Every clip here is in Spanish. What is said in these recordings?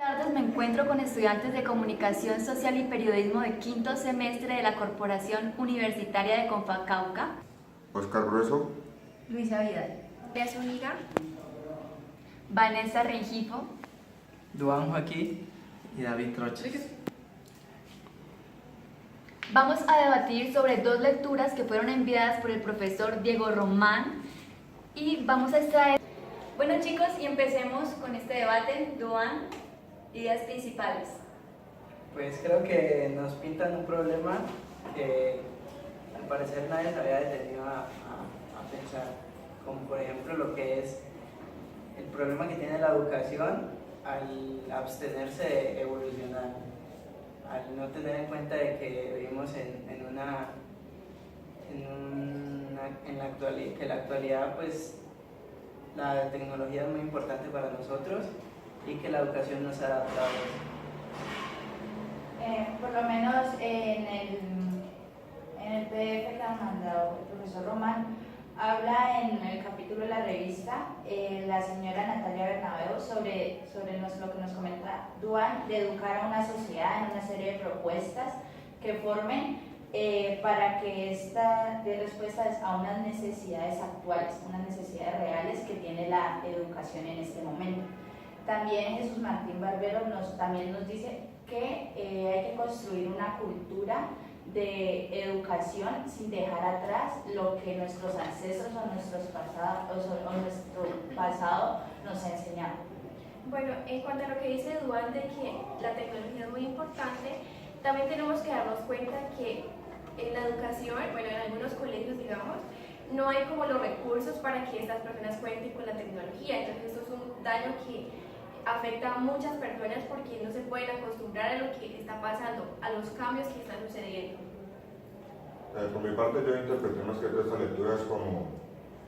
Buenas tardes, me encuentro con estudiantes de Comunicación Social y Periodismo de quinto semestre de la Corporación Universitaria de Confacauca. Oscar Grueso, Luisa Vidal, Bea Zúñiga, Vanessa Rengifo, Duan Joaquín y David Troches. Vamos a debatir sobre dos lecturas que fueron enviadas por el profesor Diego Román y vamos a extraer... Bueno chicos, y empecemos con este debate. Duan, ideas principales. Pues creo que nos pintan un problema que al parecer nadie se había detenido a pensar, como por ejemplo lo que es el problema que tiene la educación al abstenerse de evolucionar, al no tener en cuenta de que vivimos en la actualidad, que en la actualidad pues la tecnología es muy importante para nosotros y que la educación no se ha adaptado a eso. Por lo menos en el PDF que ha mandado el profesor Román, habla en el capítulo de la revista la señora Natalia Bernabeu sobre lo que nos comenta Duan, de educar a una sociedad en una serie de propuestas que formen para que esta dé respuestas a unas necesidades actuales, unas necesidades reales que tiene la educación en este momento. También Jesús Martín Barbero también nos dice que hay que construir una cultura de educación sin dejar atrás lo que nuestros ancestros o nuestro pasado nos ha enseñado. Bueno, en cuanto a lo que dice Duan de que la tecnología es muy importante, también tenemos que darnos cuenta que en la educación, bueno, en algunos colegios, digamos, no hay como los recursos para que estas personas cuenten con la tecnología. Entonces esto es un daño que afecta a muchas personas porque no se pueden acostumbrar a lo que está pasando, a los cambios que están sucediendo. Por mi parte yo interpreté más que todas estas lecturas como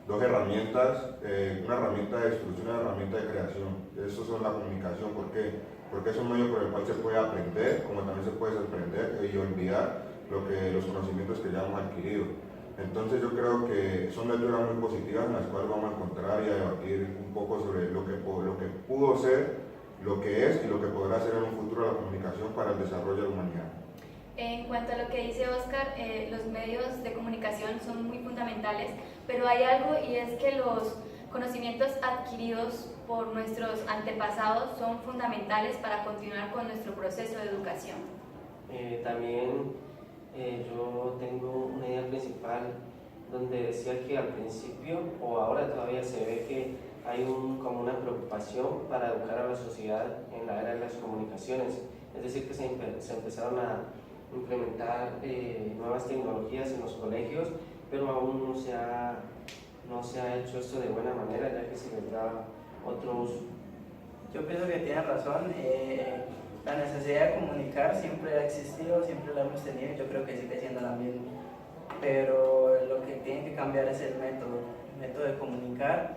dos herramientas, una herramienta de destrucción y una herramienta de creación. Eso son la comunicación, ¿por qué? Porque es un medio por el cual se puede aprender, como también se puede sorprender y olvidar los conocimientos que ya hemos adquirido. Entonces yo creo que son lecturas muy positivas en las cuales vamos a encontrar y a debatir un poco sobre lo que pudo ser, lo que es y lo que podrá ser en un futuro la comunicación para el desarrollo de la humanidad. En cuanto a lo que dice Oscar, los medios de comunicación son muy fundamentales, pero hay algo y es que los conocimientos adquiridos por nuestros antepasados son fundamentales para continuar con nuestro proceso de educación. Yo tengo una idea principal donde decía que al principio o ahora todavía se ve que hay como una preocupación para educar a la sociedad en la era de las comunicaciones, es decir que se empezaron a implementar nuevas tecnologías en los colegios, pero aún no se ha hecho esto de buena manera, ya que se les da otro uso. Yo pienso que tiene razón, la necesidad de comunicar siempre ha existido, siempre la hemos tenido y yo creo que sigue siendo la misma, pero lo que tiene que cambiar es el método de comunicar,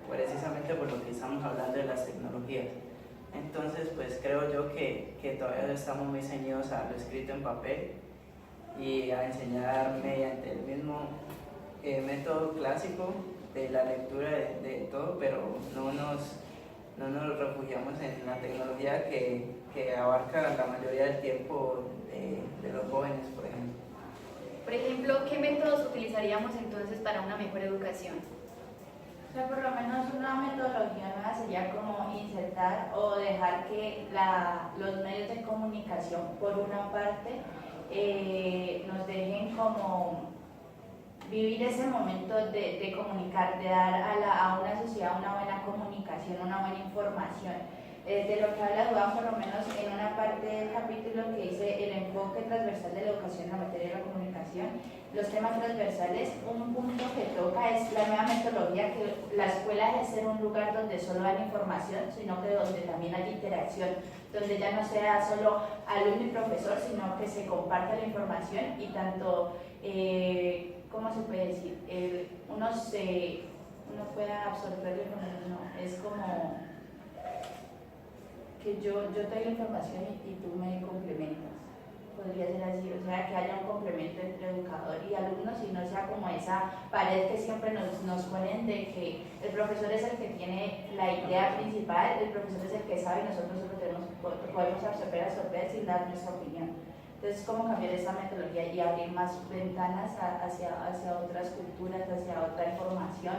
precisamente por lo que estamos hablando de las tecnologías. Entonces pues creo yo que todavía estamos muy ceñidos a lo escrito en papel y a enseñar mediante el mismo método clásico de la lectura de todo, pero no nos refugiamos en la tecnología que abarca la mayoría del tiempo de los jóvenes, por ejemplo. Por ejemplo, ¿qué métodos utilizaríamos entonces para una mejor educación? O sea, por lo menos una metodología nueva sería como insertar o dejar que los medios de comunicación, por una parte, nos dejen como vivir ese momento de comunicar, de dar a una sociedad una buena comunicación, una buena información. De lo que habla Duan, por lo menos en una parte del capítulo que dice el enfoque transversal de la educación en la materia de la comunicación, los temas transversales, un punto que toca es la nueva metodología, que la escuela debe ser un lugar donde solo dan información, sino que donde también hay interacción, donde ya no sea solo alumno y profesor, sino que se comparta la información y tanto, ¿cómo se puede decir? Uno pueda absorber la información, no, es como que yo te doy la información y tú me complementas. podría ser así, o sea, que haya un complemento entre educador y alumnos y no sea como esa pared que siempre nos ponen de que el profesor es el que tiene la idea principal, el profesor es el que sabe y nosotros solo podemos absorber sin dar nuestra opinión. Entonces, cómo cambiar esta metodología y abrir más ventanas hacia otras culturas, hacia otra información,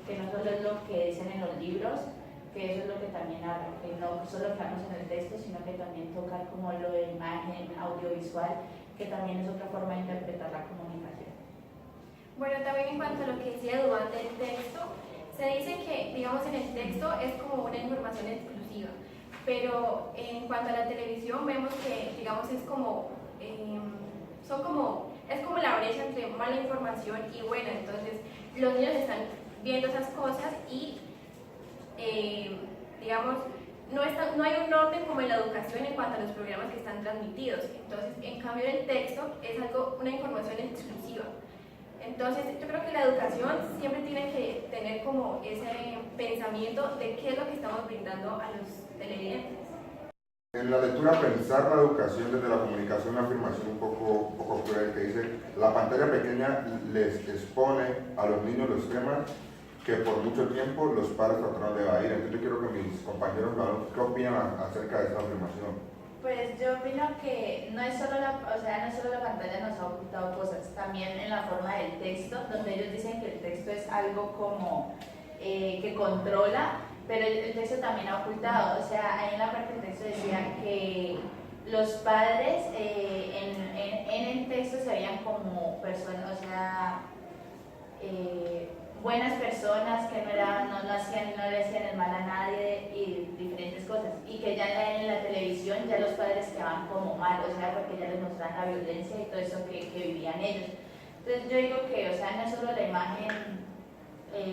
que no solo es lo que dicen en los libros, que eso es lo que también habla, que no solo quedarnos en el texto, sino que también tocar como lo de imagen, audiovisual, que también es otra forma de interpretar la comunicación. Bueno, también en cuanto a lo que decía Duván del texto, se dice que, digamos, en el texto es como una información exclusiva, pero en cuanto a la televisión vemos que, digamos, es como es como la brecha entre mala información y buena. Entonces los niños están viendo esas cosas y digamos no hay un orden como en la educación en cuanto a los programas que están transmitidos. Entonces, en cambio, el texto es una información exclusiva. Entonces, yo creo que la educación siempre tiene que tener como ese pensamiento de qué es lo que estamos brindando a los televidentes. En la lectura, pensar la educación desde la comunicación, una afirmación un poco cruel que dice: la pantalla pequeña les expone a los niños los temas que por mucho tiempo los padres trataron de evadir. Entonces yo quiero que mis compañeros me hablen qué opinan acerca de esta afirmación. Pues yo opino que no es solo la pantalla nos ha ocultado cosas, también en la forma del texto, donde ellos dicen que el texto es algo como que controla, pero el texto también ha ocultado. O sea, ahí en la parte del texto decía que los padres en el texto se veían como personas, o sea, buenas personas que no le hacían el mal a nadie y diferentes cosas, y que ya en la televisión ya los padres quedaban como mal, o sea, porque ya les mostraban la violencia y todo eso que vivían ellos. Entonces yo digo que, o sea, no solo la imagen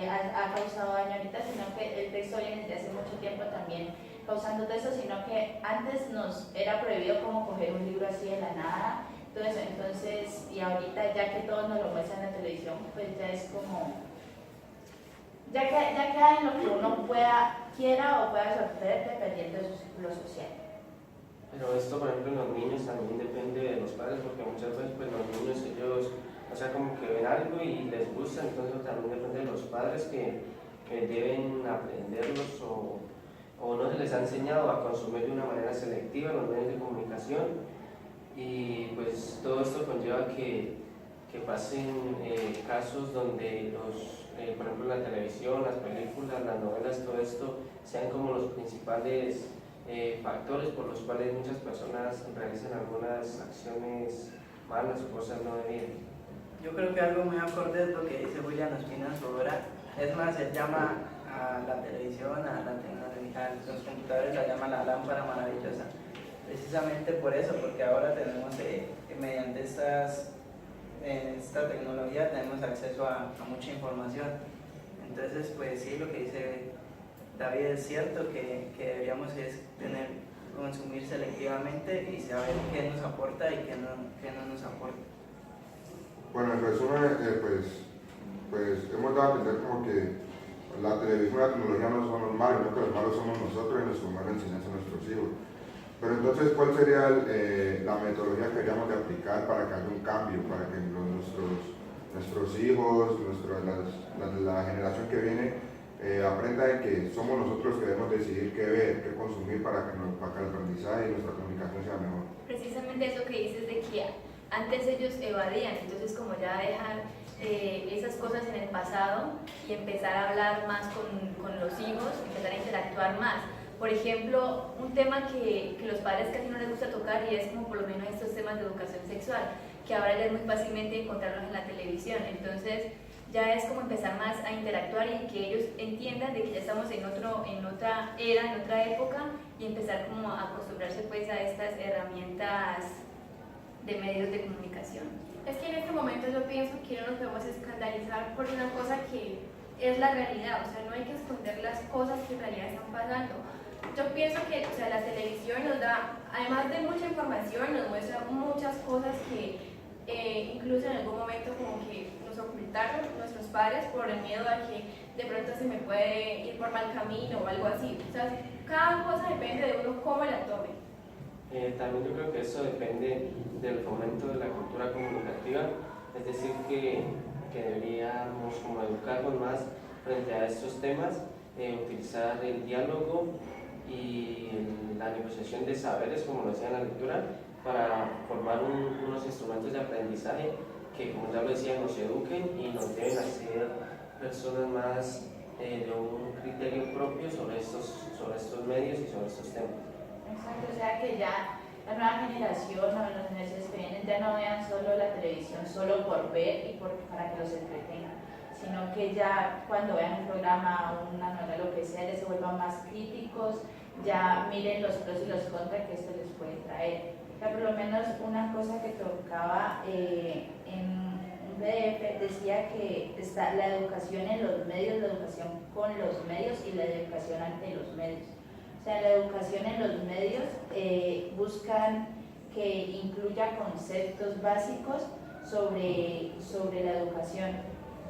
ha causado daño ahorita, sino que el texto viene desde hace mucho tiempo también causando todo eso, sino que antes nos era prohibido como coger un libro así de la nada, entonces y ahorita ya que todos nos lo muestran en la televisión, pues ya es como ya queda en lo que uno quiera o pueda sorprender dependiendo de su círculo social. Pero esto, por ejemplo, en los niños también depende de los padres, porque muchas veces pues, los niños, ellos, o sea, como que ven algo y les gusta, entonces también depende de los padres que deben aprenderlos o no se les ha enseñado a consumir de una manera selectiva los medios de comunicación, y pues todo esto conlleva que pasen casos donde por ejemplo, la televisión, las películas, las novelas, todo esto sean como los principales factores por los cuales muchas personas realizan algunas acciones malas o cosas no debidas. Yo creo que algo muy acorde es lo que dice William Ospina en su obra. Es más, él llama a la televisión, a la tecnología, a los computadores, la llama la lámpara maravillosa. Precisamente por eso, porque ahora tenemos, mediante esta tecnología, tenemos acceso a mucha información. Entonces, pues sí, lo que dice David es cierto, que deberíamos consumir selectivamente y saber qué nos aporta y qué no nos aporta. Bueno, en resumen, pues hemos dado a entender como que la televisión y la tecnología no son los malos, sino que los malos somos nosotros y nuestra mala enseñanza a nuestros hijos. Pero entonces, ¿cuál sería la metodología que deberíamos de aplicar para que haya un cambio, para que nuestros hijos, la generación que viene, aprenda de que somos nosotros que debemos decidir qué ver, qué consumir para que el aprendizaje y nuestra comunicación sea mejor? Precisamente eso que dices de que antes ellos evadían, entonces como ya dejar esas cosas en el pasado y empezar a hablar más con los hijos, empezar a interactuar más. Por ejemplo, un tema que los padres casi no les gusta tocar, y es como por lo menos estos temas de educación sexual, que ahora ya es muy fácilmente encontrarlos en la televisión. Entonces ya es como empezar más a interactuar y que ellos entiendan de que ya estamos en otra era, en otra época, y empezar como a acostumbrarse pues a estas herramientas de medios de comunicación. Es que en este momento yo pienso que no nos podemos escandalizar por una cosa que es la realidad, o sea, no hay que esconder las cosas que en realidad están pasando. Yo pienso que, o sea, la televisión nos da, además de mucha información, nos muestra muchas cosas que incluso en algún momento como que nos ocultaron nuestros padres por el miedo a que de pronto se me puede ir por mal camino o algo así. O sea, cada cosa depende de uno cómo la tome. También yo creo que eso depende del fomento de la cultura comunicativa, es decir, que deberíamos como educarnos más frente a estos temas, utilizar el diálogo y la negociación de saberes, como lo decía en la lectura, para formar unos instrumentos de aprendizaje que, como ya lo decía, nos eduquen y nos deben hacer personas más de un criterio propio sobre estos medios y sobre estos temas. Exacto, o sea que ya la nueva generación o las generaciones que vienen ya no vean solo la televisión solo por ver y para que los entretengan, sino que ya cuando vean un programa o una novela, lo que sea, ya se vuelvan más críticos, ya miren los pros y los contras que esto les puede traer. O sea, por lo menos una cosa que tocaba en un PDF decía que está la educación en los medios, la educación con los medios y la educación ante los medios. O sea, la educación en los medios buscan que incluya conceptos básicos sobre la educación.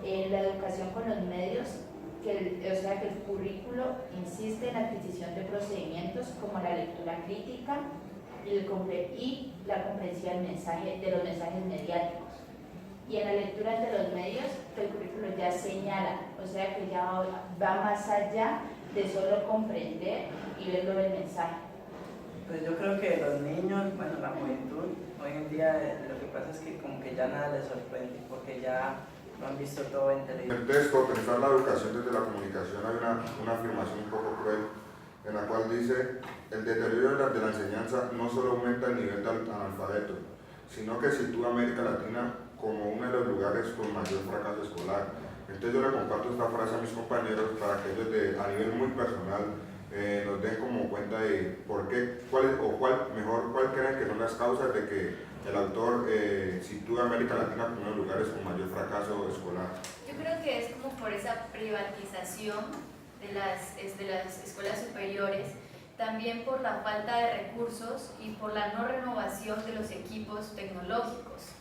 La educación con los medios, o sea que el currículo insiste en la adquisición de procedimientos como la lectura crítica y la comprensión de los mensajes mediáticos. Y en la lectura de los medios, el currículo ya señala, o sea que ya va más allá de solo comprender y ver lo del mensaje. Pues yo creo que los niños, bueno, la juventud, hoy en día lo que pasa es que como que ya nada les sorprende, porque ya lo han visto todo en En televisión. el texto, pensar la educación desde la comunicación, hay una afirmación un poco cruel, en la cual dice: el deterioro de la enseñanza no solo aumenta el nivel de analfabeto, sino que sitúa a América Latina como uno de los lugares con mayor fracaso escolar. Entonces yo le comparto esta frase a mis compañeros para que ellos a nivel muy personal nos den como cuenta de por qué, cuál creen que son las causas de que el autor sitúa a América Latina como uno de los lugares con mayor fracaso escolar. Yo creo que es como por esa privatización de las escuelas superiores, también por la falta de recursos y por la no renovación de los equipos tecnológicos.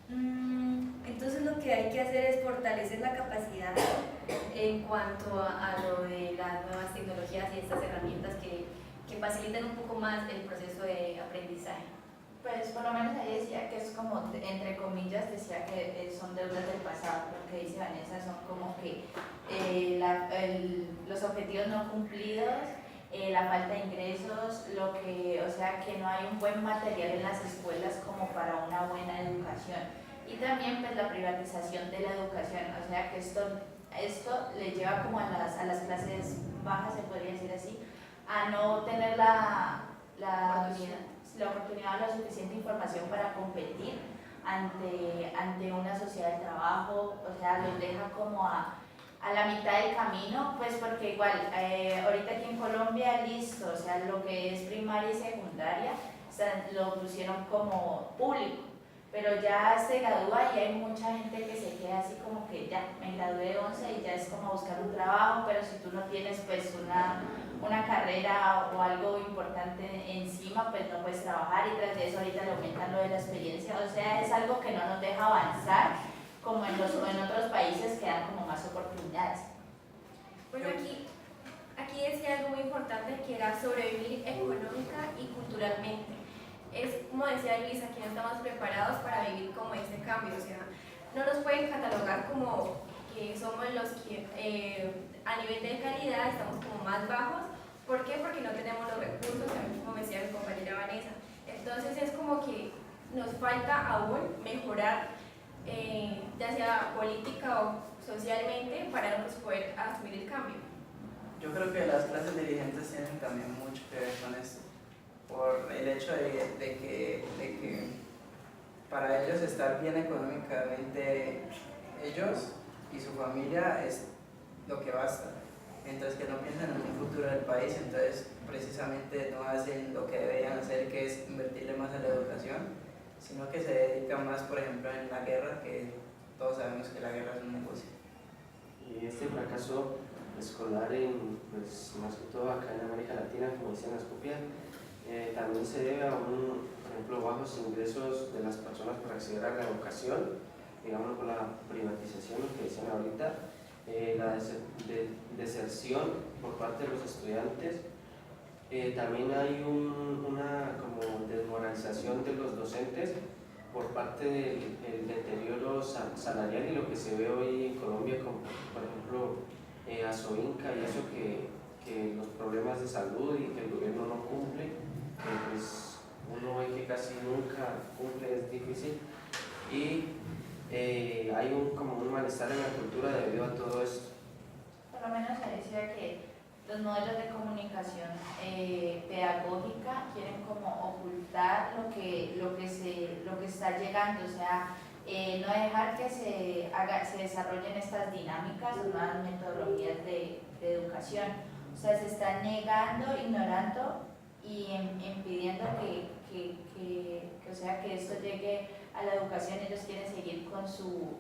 Entonces lo que hay que hacer es fortalecer la capacidad en cuanto a lo de las nuevas tecnologías y estas herramientas que facilitan un poco más el proceso de aprendizaje. Pues por lo menos ahí decía que es como, entre comillas, decía que son deudas del pasado. Lo que dice Vanessa son como que los objetivos no cumplidos, la falta de ingresos, o sea que no hay un buen material en las escuelas como para una buena educación. Y también pues la privatización de la educación, o sea que esto le lleva como a las clases bajas, se podría decir así, a no tener la oportunidad o la suficiente información para competir ante una sociedad de trabajo. O sea, los deja como a la mitad del camino, pues porque igual, ahorita aquí en Colombia, listo, o sea, lo que es primaria y secundaria, lo pusieron como público, pero ya se gradúa y hay mucha gente que se queda así como que ya, me gradué de 11 y ya es como buscar un trabajo, pero si tú no tienes pues una carrera o algo importante encima, pues no puedes trabajar, y tras de eso ahorita le aumentan lo de la experiencia. O sea, es algo que no nos deja avanzar como en otros países que dan como más oportunidades. Bueno, aquí decía algo muy importante, que era sobrevivir económica y culturalmente. Es como decía Luisa, que no estamos preparados para vivir como este cambio, o sea, no nos pueden catalogar como que somos los que a nivel de calidad estamos como más bajos. ¿Por qué? Porque no tenemos los recursos, como decía mi compañera Vanessa. Entonces es como que nos falta aún mejorar, ya sea política o socialmente, para nosotros poder asumir el cambio. Yo creo que las clases dirigentes tienen también mucho que ver con esto, por el hecho de que para ellos estar bien económicamente, ellos y su familia es lo que basta. Entonces que no piensan en un futuro del país, entonces precisamente no hacen lo que deberían hacer, que es invertirle más a la educación, sino que se dedican más, por ejemplo, en la guerra, que todos sabemos que la guerra es un negocio. Y este fracaso escolar, pues, más que todo acá en América Latina, como dicen las copias, también se debe a por ejemplo, bajos ingresos de las personas para acceder a la educación, digamos con la privatización, lo que dicen ahorita, la deserción por parte de los estudiantes, También hay una como desmoralización de los docentes por parte del deterioro salarial y lo que se ve hoy en Colombia, como por ejemplo Asoinca y eso que los problemas de salud y que el gobierno no cumple, pues uno ve que casi nunca cumple, es difícil, y hay como un malestar en la cultura debido a todo esto. Por lo menos se decía que los modelos de comunicación pedagógica quieren como ocultar lo que está llegando, o sea, no dejar que se desarrollen estas dinámicas o nuevas metodologías de educación. O sea, se están negando, ignorando y impidiendo o sea, que esto llegue a la educación. Ellos quieren seguir con su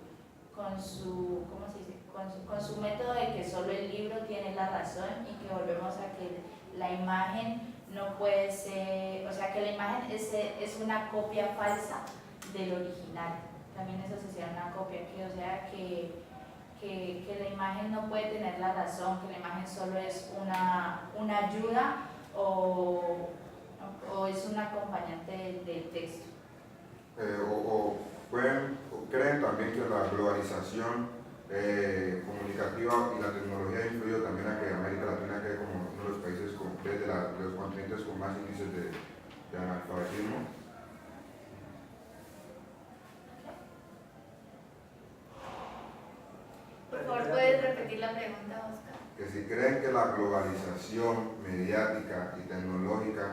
¿cómo se dice? Con su método de que solo el libro tiene la razón y que volvemos a que la imagen no puede ser, o sea, que la imagen es una copia falsa del original. También eso se llama una copia, o sea, que la imagen no puede tener la razón, que la imagen solo es una ayuda o es un acompañante del texto. Creen también que la globalización comunicativa y la tecnología ha influido también a que América Latina quede como uno de los países de los continentes con más índices de analfabetismo. Por favor, ¿puedes repetir la pregunta, Oscar? Que si creen que la globalización mediática y tecnológica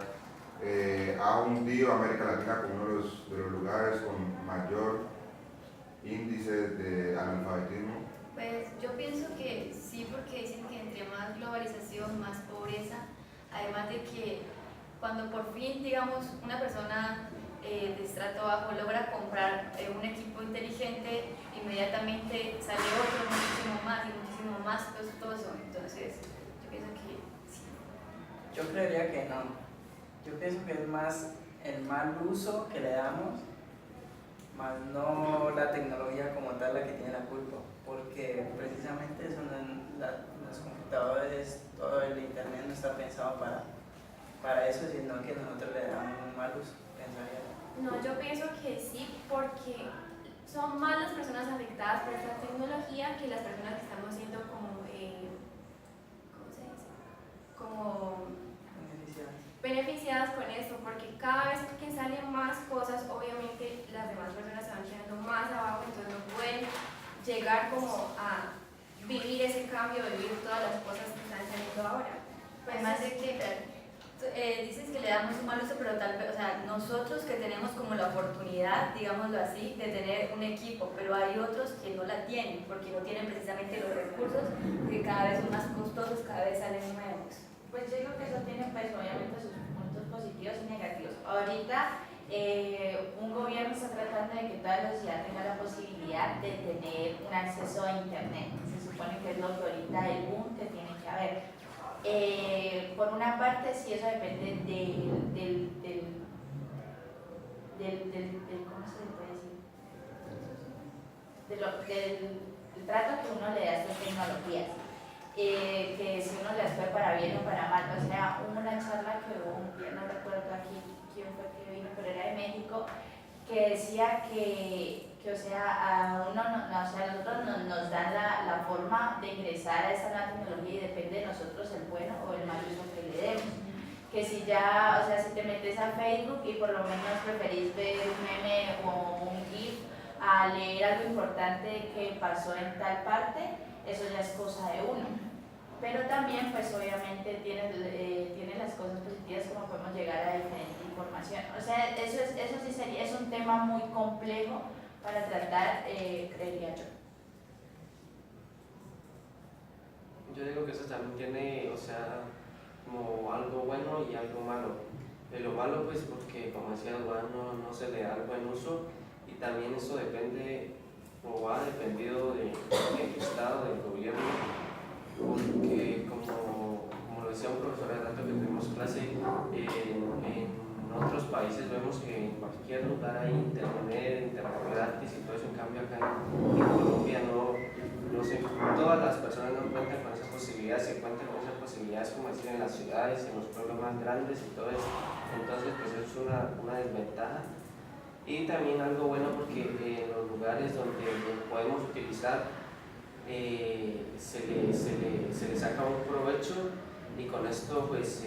ha hundido a América Latina como uno de los lugares con mayor índice de analfabetismo. Pues yo pienso que sí, porque dicen que entre más globalización, más pobreza, además de que cuando por fin, digamos, una persona de estrato bajo logra comprar un equipo inteligente, inmediatamente sale otro muchísimo más costoso. Entonces, yo pienso que sí. Yo creería que no. Yo pienso que es más el mal uso que le damos, más no la tecnología como tal la que tiene la culpa, porque precisamente eso los computadores, todo el internet no está pensado para eso, sino que nosotros le damos un mal uso, pensaría. No, yo pienso que sí, porque son más las personas afectadas por esta tecnología que las personas que estamos siendo como, ¿cómo se dice? Como beneficiadas con esto, porque cada vez que salen más cosas, obviamente las demás personas se van quedando más abajo, entonces no pueden llegar como a vivir ese cambio, vivir todas las cosas que están saliendo ahora. Además de que dices que le damos un mal uso, pero tal vez, o sea, nosotros que tenemos como la oportunidad, digámoslo así, de tener un equipo, pero hay otros que no la tienen, porque no tienen precisamente los recursos, que cada vez son más costosos, cada vez salen nuevos. Pues yo creo que eso tiene pues obviamente sus puntos positivos y negativos. Ahorita un gobierno está tratando de que toda la sociedad tenga la posibilidad de tener un acceso a internet. Se supone que es lo que ahorita el boom que tiene que haber. Por una parte sí, eso depende del ¿cómo se le puede decir? Del trato que uno le da a estas tecnologías. Que si uno las fue para bien o para mal. O sea, hubo una charla que hubo, ya no recuerdo aquí quién fue que vino, pero era de México, que decía que o sea, a uno, o sea, a nosotros nos dan la forma de ingresar a esta nueva tecnología y depende de nosotros el bueno o el mal uso que le demos. Que si ya, o sea, si te metes a Facebook y por lo menos preferís ver un meme o un GIF a leer algo importante que pasó en tal parte, eso ya es cosa de uno. Pero también, pues obviamente tiene las cosas positivas, como podemos llegar a diferente información. O sea, eso sí sería, es un tema muy complejo para tratar, creería yo. Yo digo que eso también tiene, o sea, como algo bueno y algo malo. De lo malo, pues porque, como decía Juan, no se le da el buen uso, y también eso depende o ha dependido del Estado, del gobierno, porque como lo decía un profesor hace rato que tuvimos clase, en otros países vemos que en cualquier lugar hay internet gratis y todo eso, en cambio acá en Colombia no sé, todas las personas no cuentan con esas posibilidades, se cuentan con esas posibilidades, como decir, en las las ciudades, en los pueblos más grandes y todo eso. Entonces, pues eso es una desventaja. Y también algo bueno porque en los lugares donde lo podemos utilizar se le saca un provecho y con esto pues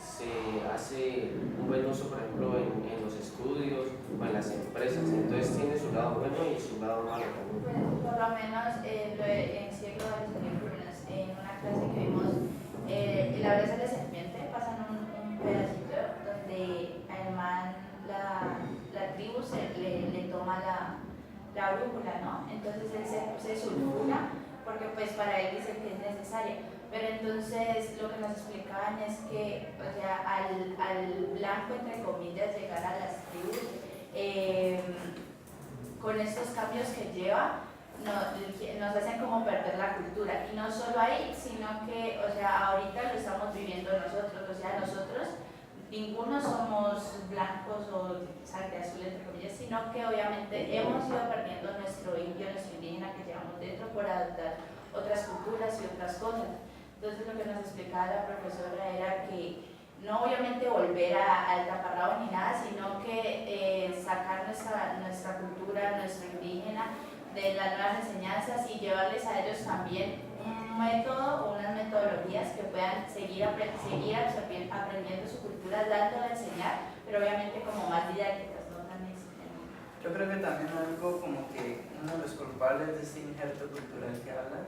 se hace un buen uso, por ejemplo, en los estudios o en las empresas. Entonces tiene su lado bueno y su lado malo también. Pues, por lo menos en siglo en una clase que vimos, la brasa de la serpiente, pasan un pedacito donde al man la tribu le toma la brújula, ¿no? Entonces él se sulfura porque pues para él dice que es necesaria. Pero entonces lo que nos explicaban es que, o sea, al blanco, entre comillas, llegar a las tribus, con estos cambios que lleva, nos hacen como perder la cultura. Y no solo ahí, sino que, o sea, ahorita lo estamos viviendo nosotros, o sea, nosotros ninguno somos blancos o sangre azul, entre comillas, sino que obviamente hemos ido perdiendo nuestro indio, nuestro indígena que llevamos dentro por adoptar otras culturas y otras cosas. Entonces lo que nos explicaba la profesora era que no obviamente volver al taparrabo ni nada, sino que sacar nuestra cultura, nuestro indígena de las nuevas enseñanzas y llevarles a ellos también un método o unas metodologías que puedan seguir aprendiendo su cultura, dándola a enseñar, pero obviamente como más didácticas, no tan exigentes. Yo creo que también algo como que uno de los culpables de este injerto cultural que habla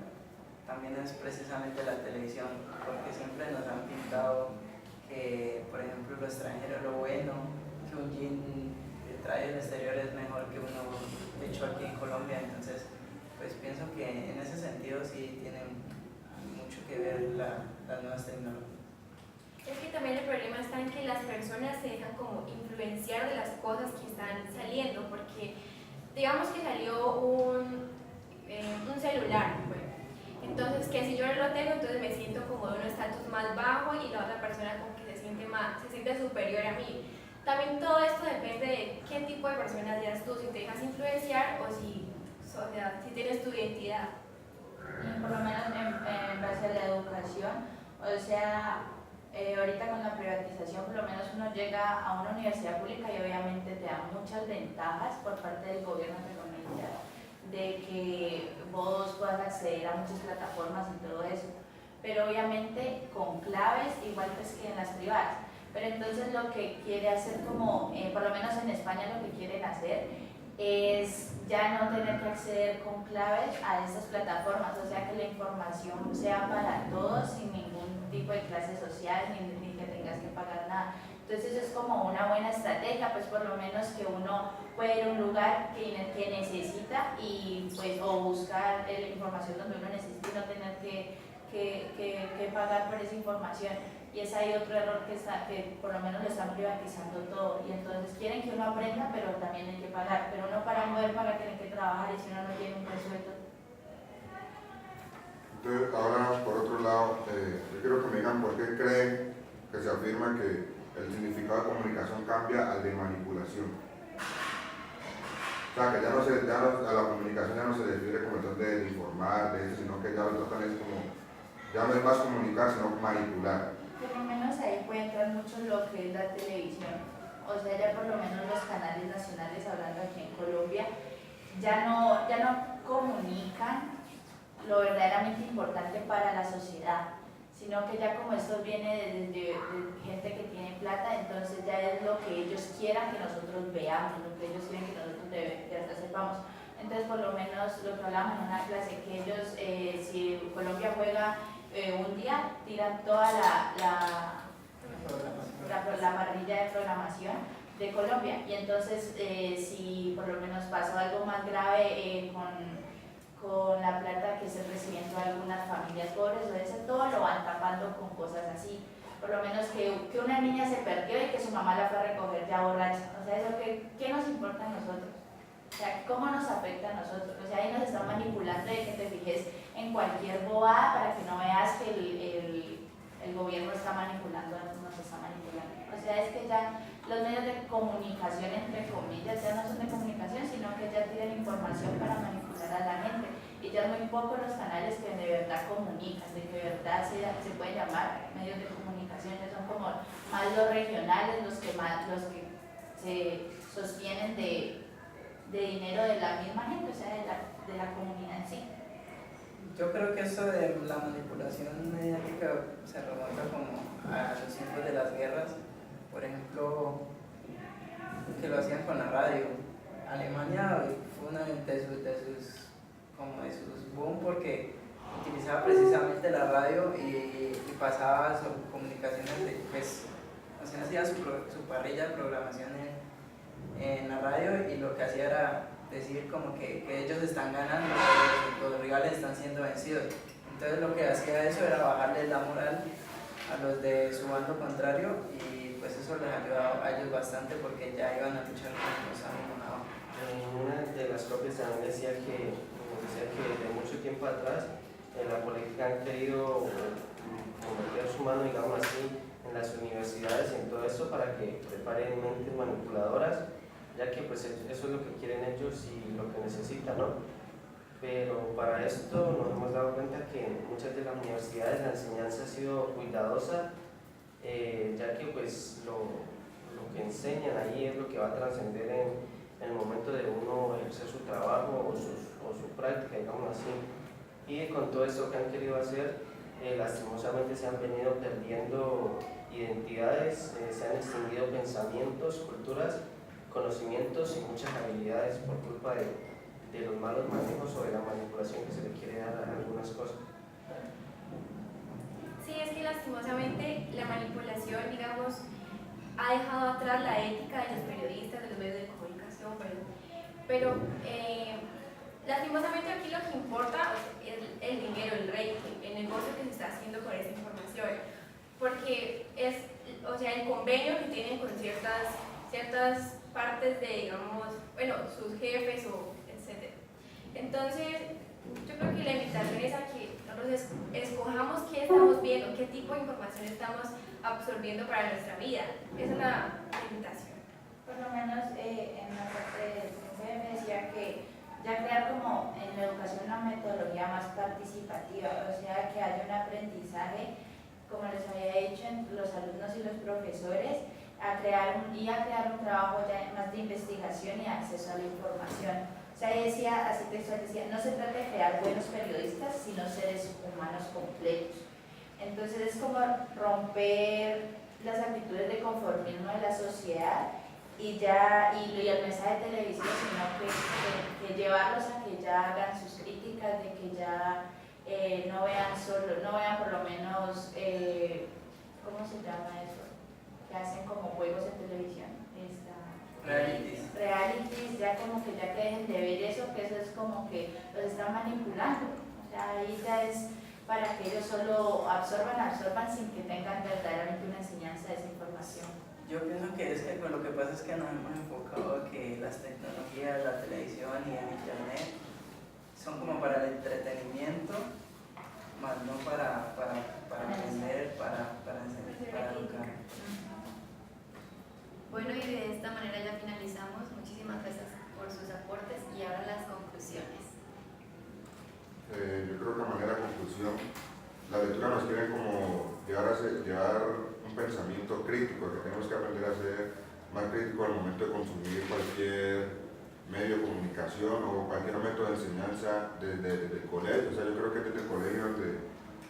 también es precisamente la televisión, porque siempre nos han pintado que, por ejemplo, lo extranjero es lo bueno, que un jean de traje del exterior es mejor que uno hecho aquí en Colombia. Entonces, pues pienso que en ese sentido sí tienen mucho que ver las nuevas tecnologías. Es que también el problema está en que las personas se dejan como influenciar de las cosas que están saliendo, porque digamos que salió un celular, bueno, entonces que si yo no lo tengo, entonces me siento como de un estatus más bajo y la otra persona como que se siente superior a mí. También todo esto depende de qué tipo de persona seas tú, si te dejas influenciar o si tienes tu identidad. Y por lo menos en base a la educación, o sea, ahorita con la privatización por lo menos uno llega a una universidad pública y obviamente te da muchas ventajas por parte del gobierno, entre comillas, de que vos puedas acceder a muchas plataformas y todo eso, pero obviamente con claves igual pues que en las privadas. Pero entonces lo que quiere hacer como, por lo menos en España lo que quieren hacer es ya no tener que acceder con claves a estas plataformas, o sea que la información sea para todos sin ningún tipo de clase social ni que tengas que pagar nada. Entonces es como una buena estrategia, pues por lo menos que uno puede ir a un lugar que necesita y pues o buscar la información donde uno necesita y no tener que pagar por esa información. Y es ahí otro error que por lo menos lo están privatizando todo y entonces quieren que uno aprenda pero también hay que pagar, pero uno para poder pagar tiene que trabajar y si uno no tiene un presupuesto. Entonces, ahora por otro lado, yo quiero que me digan por qué creen que se afirma que el significado de comunicación cambia al de manipulación. O sea, que a la comunicación ya no se refiere como el de informar, de eso, sino que ya lo tratan es como, ya no es más comunicar, sino manipular. Por lo menos ahí puede entrar mucho lo que es la televisión, o sea, ya por lo menos los canales nacionales, hablando aquí en Colombia, ya no comunican lo verdaderamente importante para la sociedad, sino que ya como esto viene de gente que tiene plata, entonces ya es lo que ellos quieran que nosotros veamos, lo que ellos quieren que nosotros de verdad sepamos. Entonces por lo menos lo que hablábamos en una clase, que ellos, si Colombia juega un día, tiran toda la parrilla de programación de Colombia, y entonces si por lo menos pasó algo más grave con la plata que están recibiendo algunas familias pobres o eso, todo lo van tapando con cosas así. Por lo menos que una niña se perdió y que su mamá la fue a recoger ya borracha. O sea, eso ¿qué nos importa a nosotros? O sea, ¿cómo nos afecta a nosotros? O sea, ahí nos están manipulando de que te fijes en cualquier bobada para que no veas que el gobierno está manipulando, nos está manipulando. O sea, es que ya los medios de comunicación, entre comillas, ya no son de comunicación, sino que ya tienen información para manipular a la gente. Y ya ser muy pocos los canales que de verdad comunican, de que de verdad se pueden llamar medios de comunicación, que son como más los regionales, los que se sostienen de dinero de la misma gente, o sea, de la comunidad en sí. Yo creo que esto de la manipulación mediática se remonta como a los tiempos de las guerras, por ejemplo, que lo hacían con la radio. Alemania fue uno de sus boom porque utilizaba precisamente la radio y pasaba sus comunicaciones, pues, o sea, hacía su parrilla de programación en la radio, y lo que hacía era decir como que ellos están ganando, los rivales están siendo vencidos. Entonces lo que hacía eso era bajarle la moral a los de su bando contrario, y pues eso les ayudaba a ellos bastante porque ya iban a luchar con los ánimos abajo. Una de las copias también decía que desde mucho tiempo atrás en la política han querido meter su mano, digamos así, en las universidades y en todo eso para que preparen mentes manipuladoras, ya que pues eso es lo que quieren ellos y lo que necesitan, ¿no? Pero para esto nos hemos dado cuenta que en muchas de las universidades la enseñanza ha sido cuidadosa, ya que pues lo que enseñan ahí es lo que va a trascender en el momento de uno ejercer su trabajo o su práctica, digamos así. Y con todo esto que han querido hacer, lastimosamente se han venido perdiendo identidades, se han extinguido pensamientos, culturas, conocimientos y muchas habilidades por culpa de los malos manejos o de la manipulación que se le quiere dar a algunas cosas. Sí, es que lastimosamente la manipulación, digamos, ha dejado atrás la ética de los periodistas, de los medios de comunicación, pero lastimosamente aquí lo que importa es el dinero, el rating, el negocio que se está haciendo con esa información, porque es, o sea, el convenio que tienen con ciertas partes de, digamos, bueno, sus jefes o etcétera. Entonces, yo creo que la invitación es a que nosotros escojamos qué estamos viendo, qué tipo de información estamos absorbiendo para nuestra vida. Esa es la invitación. Por lo menos en la parte del profe me decía que ya crear como en la educación una metodología más participativa, o sea, que haya un aprendizaje, como les había dicho, entre los alumnos y los profesores, a crear un trabajo ya más de investigación y acceso a la información. O sea, decía, así textual decía, no se trata de crear buenos periodistas, sino seres humanos completos. Entonces es como romper las actitudes de conformismo de la sociedad y el mensaje de televisión, sino que llevarlos a que ya hagan sus críticas, de que ya no vean por lo menos, ¿cómo se llama eso? Que hacen como juegos en televisión. Realities, ya como que ya que dejen de ver eso, que eso es como que los están manipulando. O sea, ahí ya es para que ellos solo absorban sin que tengan verdaderamente una enseñanza de esa información. Yo pienso que es que pues, lo que pasa es que nos hemos enfocado a que las tecnologías, la televisión y el internet son como para el entretenimiento, más no para aprender, para educar. Bueno, y de esta manera ya finalizamos. Muchísimas gracias por sus aportes y ahora las conclusiones. Yo creo que a manera de conclusión, la lectura nos quiere como llevar un pensamiento crítico, que tenemos que aprender a ser más crítico al momento de consumir cualquier medio de comunicación o cualquier método de enseñanza desde el colegio. O sea, yo creo que desde el colegio donde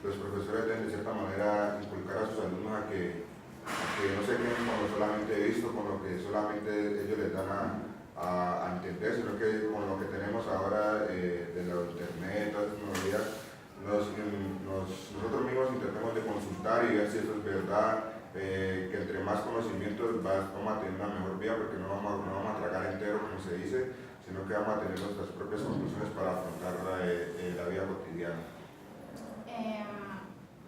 los profesores deben de cierta manera inculcar a sus alumnos a que no se queden con lo solamente visto, con lo que solamente ellos les dan a entender, sino que con lo que tenemos ahora de la internet, todas las tecnologías, nosotros mismos intentemos de consultar y ver si eso es verdad, que entre más conocimientos vamos a tener una mejor vida, porque no vamos a tragar entero, como se dice, sino que vamos a tener nuestras propias conclusiones para afrontar la vida cotidiana.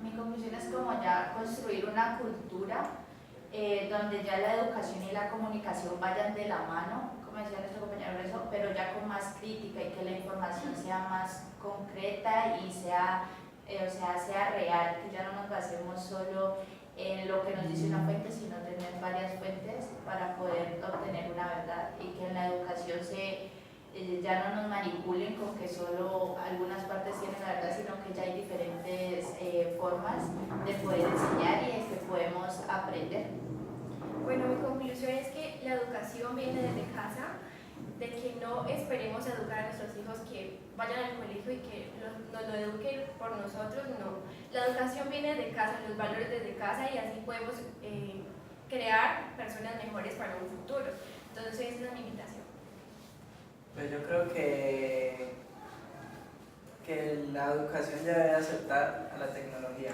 Mi conclusión es como ya construir una cultura donde ya la educación y la comunicación vayan de la mano, como decía nuestro compañero Rezo, pero ya con más crítica y que la información sea más concreta y sea real, que ya no nos basemos solo en lo que nos dice una fuente, sino tener varias fuentes para poder obtener una verdad, y que en la educación ya no nos manipulen con que solo algunas partes tienen la verdad, sino que ya hay diferentes formas de poder enseñar y de que podemos aprender. Bueno, mi conclusión es que la educación viene desde casa, de que no esperemos educar a nuestros hijos que vayan al colegio y que nos lo eduquen por nosotros, no. La educación viene de casa, los valores desde casa y así podemos crear personas mejores para un futuro. Entonces, esa es mi invitación. Pues yo creo que la educación ya debe aceptar a la tecnología,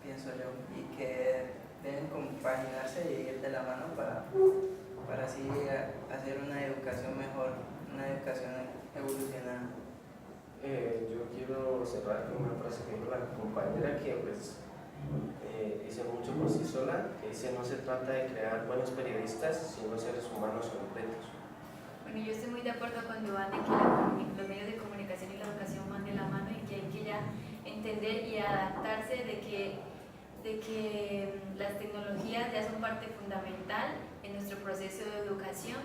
pienso yo, y que deben compaginarse y ir de la mano para así hacer una educación mejor, una educación evolucionada. Yo quiero cerrar con una frase que dijo la compañera que pues dice mucho por sí sola, que dice: no se trata de crear buenos periodistas, sino seres humanos completos. Bueno, yo estoy muy de acuerdo con Joan de que los medios de comunicación y la educación van de la mano y que hay que ya entender y adaptarse de que las tecnologías ya son parte fundamental en nuestro proceso de educación.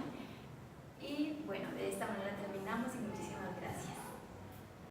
Y bueno, de esta manera terminamos y muchísimas